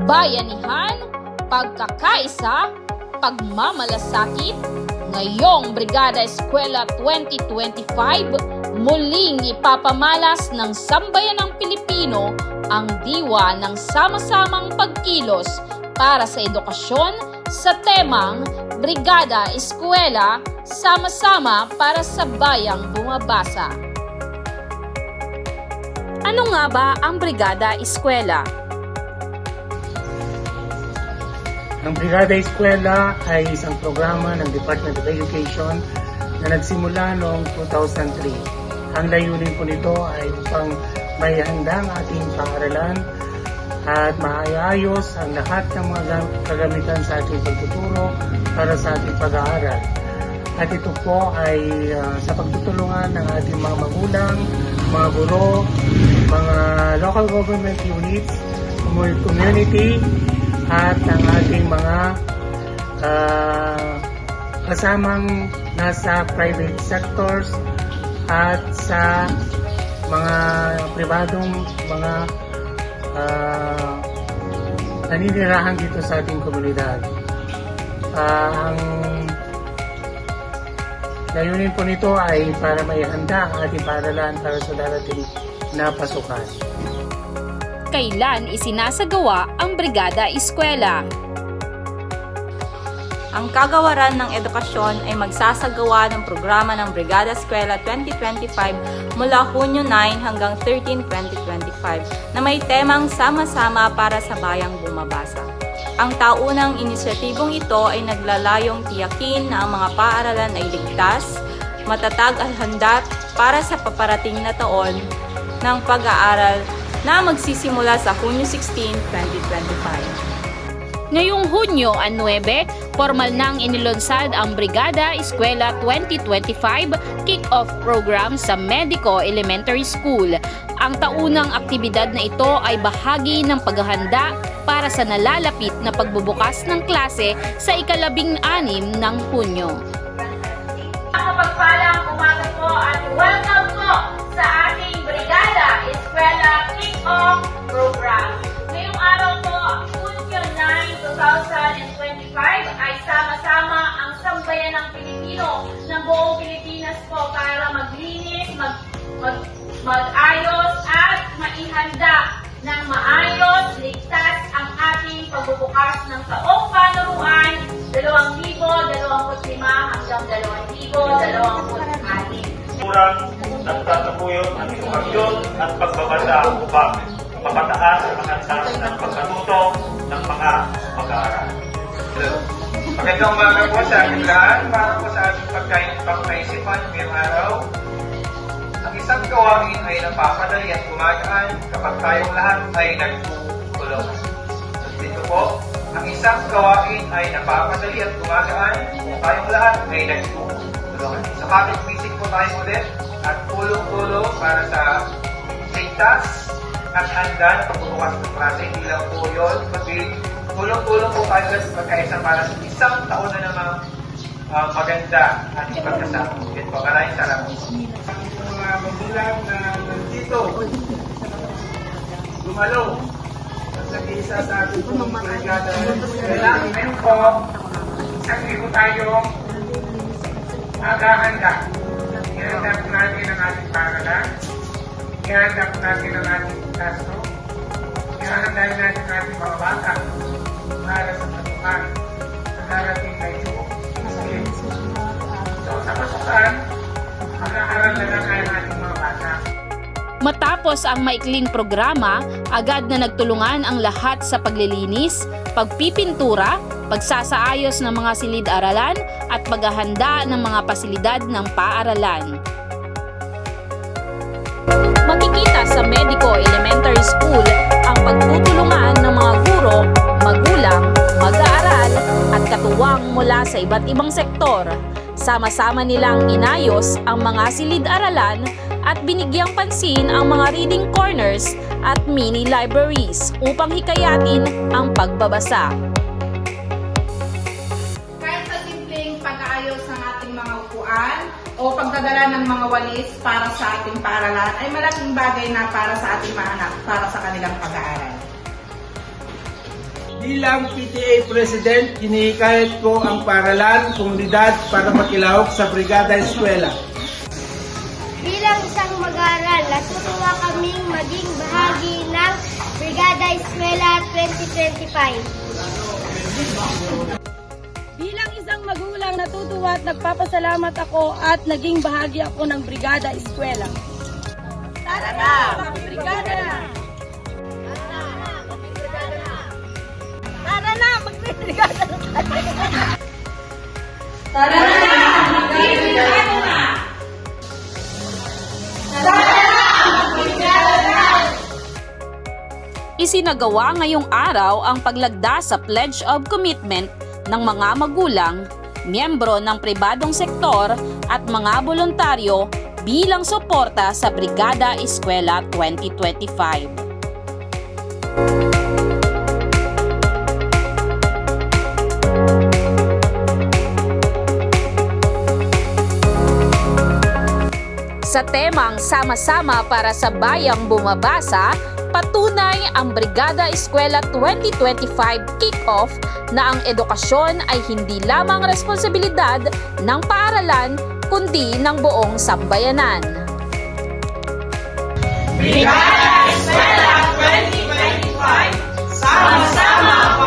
bayanihan, pagkakaisa, pagmamalasakit. Ngayong Brigada Eskwela 2025, muling ipapamalas ng sambayanang Pilipino ang diwa ng sama-samang pagkilos para sa edukasyon sa temang Brigada Eskwela, sama-sama para sa bayang bumabasa. Ano nga ba ang Brigada Eskwela? Ang Brigada Eskwela ay isang programa ng Department of Education na nagsimula noong 2003. Ang layunin po nito ay upang maihanda ang ating paaralan at maayos ang lahat ng mga kagamitan sa ating pagtuturo para sa ating pag-aaral. At ito po ay sa pagtutulungan ng ating mga magulang, mga guro, mga local government units, community, at ang ating mga kasamang nasa private sectors at sa mga pribadong mga naninirahan dito sa ating komunidad. Ang layunin po nito ay para maihanda ang ating paaralan para sa darating na pasukan. Kailan isinasagawa ang Brigada Eskwela? Ang kagawaran ng edukasyon ay magsasagawa ng programa ng Brigada Eskwela 2025 mula Hunyo 9 hanggang 13, 2025 na may temang sama-sama para sa bayang bumabasa. Ang taunang inisyatibong ito ay naglalayong tiyakin na ang mga paaralan ay ligtas, matatag at handa para sa paparating na taon ng pag-aaral na magsisimula sa Hunyo 16, 2025. Ngayong Hunyo 9, formal nang inilunsad ang Brigada Eskwela 2025 Kick-Off Program sa Medico Elementary School. Ang taunang aktibidad na ito ay bahagi ng paghahanda para sa nalalapit na pagbubukas ng klase sa ika-16 ng Hunyo. Mapagpalang umaga po at welcome po sa ating Brigada Eskwela Kick-Off Program. Ngayong araw po, Hunyo 9, 2025 ay sama-sama ang sambayanang Pilipino ng buong Pilipinas po para maglinis, mag-ayos at maihanda ng maayos, ligtas ang ating pagbubukas ng taong panuruan 2025 hanggang 2026. Kurang nagtatapuyot ang edukasyon at pagbabasa upang mapataas ang antas ng pagkatuto ng mga mag-aaral. Magandang umaga po sa ating lahat para po sa ating pagkaisipan ngayong araw. Ang isang gawain ay napapadali at gumagaan kapag tayong lahat ay nagtutulungan. Dito po, ang isang gawain ay napapadali at gumagaan kung tayong lahat ay nagtutulungan. Sa kapit bisig po tayo ulit at tulong-tulong para sa ligtas at handa na pagbubukas ng klase. Hindi lang po yun, pati tulong-tulong po tayo sa pagkaisa para sa isang taon na namang maganda at ipagkasama. Yan po, maraming salamat. Mga magulang na nandito, dumalo at nag-iisa sa ating Brigada Eskwela. Ngayon po, isang libo tayong maghahanda. Ihanda po natin ang ating paaralan. Ihanda po natin ang ating kaso. Ihanda natin ang ating mga bata para sa pasukan sa darating na ito. So, sa pasukan, mag-aaral na lang ang ating mga bata. Matapos ang maikling programa, agad na nagtulungan ang lahat sa paglilinis, pagpipintura, pagsasaayos ng mga silid-aralan at paghahanda ng mga pasilidad ng paaralan. Makikita sa Medico Elementary School ang pagtutulungan ng mga guro, magulang, mag-aaral at katuwang mula sa iba't ibang sektor. Sama-sama nilang inayos ang mga silid-aralan at binigyang pansin ang mga reading corners at mini libraries upang hikayatin ang pagbabasa. Kahit sa simpleng pag-aayos ng ating mga upuan o pagdadala ng mga walis para sa ating paaralan ay malaking bagay na para sa ating mga anak, para sa kanilang pag-aaral. Bilang PTA President, hinihikayat ko ang paaralan, komunidad para makilahok sa Brigada Eskwela. Bilang isang mag-aaral, natutuwa kaming maging bahagi ng Brigada Eskwela 2025. Bilang isang magulang, natutuwa at nagpapasalamat ako at naging bahagi ako ng Brigada Eskwela. Tara na! Mag-brigada na! Tara na! Mag-brigada na! Tara na! Mag-brigada na! Isinagawa ngayong araw ang paglagda sa Pledge of Commitment ng mga magulang, miyembro ng pribadong sektor at mga voluntaryo bilang suporta sa Brigada Eskwela 2025. Sa temang Sama-sama para sa Bayang Bumabasa, patunay ang Brigada Eskwela 2025 kick-off na ang edukasyon ay hindi lamang responsibilidad ng paaralan kundi ng buong sambayanan. Brigada Eskwela 2025, sama-sama